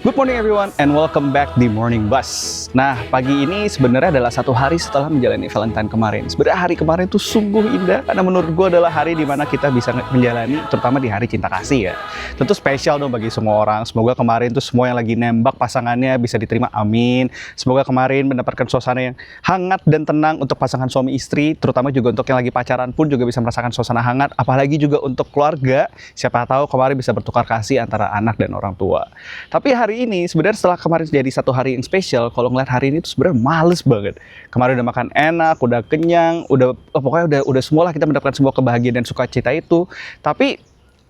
Good morning everyone and welcome back di Morning Buzz. Nah, pagi ini sebenarnya adalah satu hari setelah menjalani Valentine kemarin. Sebenarnya hari kemarin itu sungguh indah karena menurut gue adalah hari di mana kita bisa menjalani, terutama di hari cinta kasih ya. Tentu spesial dong bagi semua orang. Semoga kemarin tuh semua yang lagi nembak pasangannya bisa diterima, amin. Semoga kemarin mendapatkan suasana yang hangat dan tenang untuk pasangan suami istri, terutama juga untuk yang lagi pacaran pun juga bisa merasakan suasana hangat. Apalagi juga untuk keluarga, siapa tahu kemarin bisa bertukar kasih antara anak dan orang tua. Tapi hari ini sebenarnya setelah kemarin jadi satu hari yang spesial, kalau ngeliat hari ini tuh sebenarnya males banget. Kemarin udah makan enak, udah kenyang, pokoknya udah semualah kita mendapatkan sebuah kebahagiaan dan sukacita itu. Tapi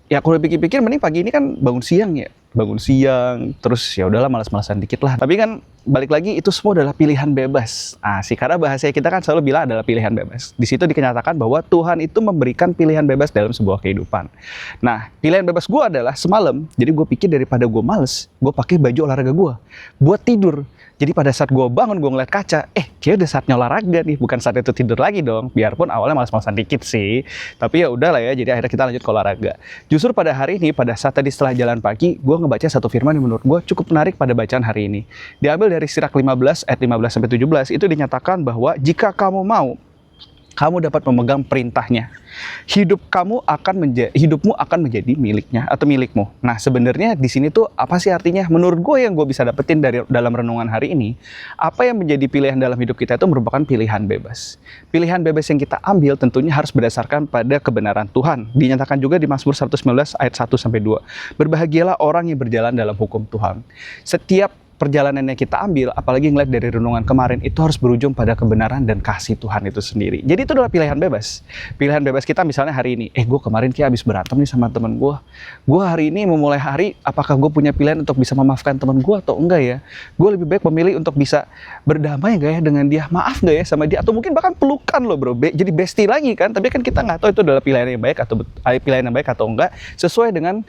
ya kalau pikir-pikir mending pagi ini kan bangun siang, terus ya udahlah malas-malasan dikit lah. Tapi kan balik lagi itu semua adalah pilihan bebas. Karena bahasa kita kan selalu bilang adalah pilihan bebas. Di situ dikenyataan bahwa Tuhan itu memberikan pilihan bebas dalam sebuah kehidupan. Nah, pilihan bebas gue adalah semalam. Jadi gue pikir daripada gue males, gue pakai baju olahraga gue buat tidur. Jadi pada saat gue bangun, gue ngeliat kaca, kayaknya udah saatnya olahraga nih, bukan saat itu tidur lagi dong. Biarpun awalnya malas-malasan dikit sih, tapi ya udahlah ya. Jadi akhirnya kita lanjut ke olahraga. Justru pada hari ini, pada saat tadi setelah jalan pagi, gue ngebaca satu firman yang menurut gue cukup menarik pada bacaan hari ini. Diambil dari Sirak 15 ayat 15-17, itu dinyatakan bahwa jika kamu mau, kamu dapat memegang perintahnya. Hidupmu akan menjadi miliknya atau milikmu. Nah, sebenarnya di sini tuh apa sih artinya? Menurut gue yang gue bisa dapetin dalam renungan hari ini, apa yang menjadi pilihan dalam hidup kita itu merupakan pilihan bebas. Pilihan bebas yang kita ambil tentunya harus berdasarkan pada kebenaran Tuhan. Dinyatakan juga di Mazmur 119 ayat 1-2. Berbahagialah orang yang berjalan dalam hukum Tuhan. Setiap perjalanannya kita ambil, apalagi ngeliat dari renungan kemarin, itu harus berujung pada kebenaran dan kasih Tuhan itu sendiri. Jadi itu adalah pilihan bebas. Pilihan bebas kita misalnya hari ini, gue kemarin kayak habis berantem nih sama temen gue. Gue hari ini memulai hari, apakah gue punya pilihan untuk bisa memaafkan temen gue atau enggak ya? Gue lebih baik memilih untuk bisa berdamai gak ya dengan dia? Maaf gak ya sama dia? Atau mungkin bahkan pelukan loh bro, jadi bestie lagi kan? Tapi kan kita nggak tahu itu adalah pilihan yang baik atau enggak, sesuai dengan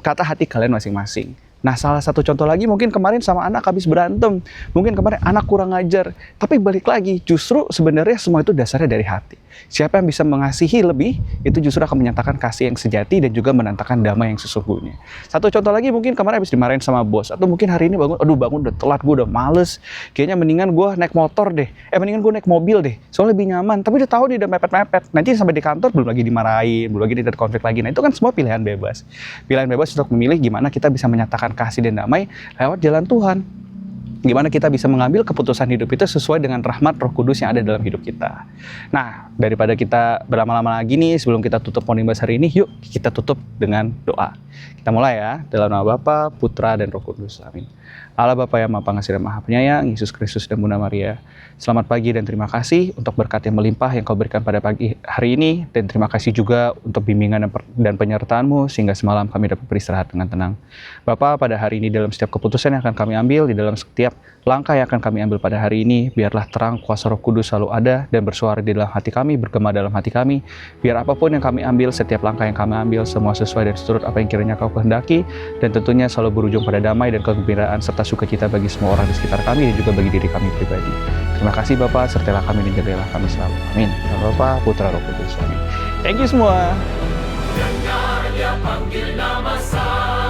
kata hati kalian masing-masing. Nah, salah satu contoh lagi mungkin kemarin sama anak habis berantem. Mungkin kemarin anak kurang ajar. Tapi balik lagi, justru sebenarnya semua itu dasarnya dari hati. Siapa yang bisa mengasihi lebih, itu justru akan menyatakan kasih yang sejati dan juga menandakan damai yang sesungguhnya. Satu contoh lagi mungkin kemarin habis dimarahin sama bos. Atau mungkin hari ini bangun udah telat, gue udah males. Kayaknya mendingan gue naik motor deh. Mendingan gue naik mobil deh. Soalnya lebih nyaman. Tapi udah tahu dia udah mepet-mepet. Nanti sampai di kantor belum lagi dimarahin, belum lagi ada konflik lagi. Nah, itu kan semua pilihan bebas. Pilihan bebas untuk memilih gimana kita bisa menyatakan kasih dan damai lewat jalan Tuhan. Gimana kita bisa mengambil keputusan hidup itu sesuai dengan rahmat Roh Kudus yang ada dalam hidup kita. Nah, daripada kita berlama-lama lagi nih, sebelum kita tutup Morning Buzz hari ini, yuk kita tutup dengan doa. Kita mulai ya, dalam nama Bapa, Putra, dan Roh Kudus. Amin. Allah Bapa yang Maha Pengasih dan Maha Penyayang, Yesus Kristus dan Bunda Maria, selamat pagi dan terima kasih untuk berkat yang melimpah yang Kau berikan pada pagi hari ini, dan terima kasih juga untuk bimbingan dan penyertaan-Mu sehingga semalam kami dapat beristirahat dengan tenang. Bapa, pada hari ini dalam setiap keputusan yang akan kami ambil, di dalam setiap langkah yang akan kami ambil pada hari ini, biarlah terang kuasa Roh Kudus selalu ada dan bersuara di dalam hati kami, bergema dalam hati kami. Biar apapun yang kami ambil, setiap langkah yang kami ambil, semua sesuai dan seturut apa yang kiranya Kau kehendaki, dan tentunya selalu berujung pada damai dan kegembiraan serta sukacita bagi semua orang di sekitar kami dan juga bagi diri kami pribadi. Terima kasih Bapa, sertalah kami dan jagalah kami selalu. Amin. Bapa, Putra, Roh Kudus. Amin. Thank you semua. Dengar dia panggil nama saya.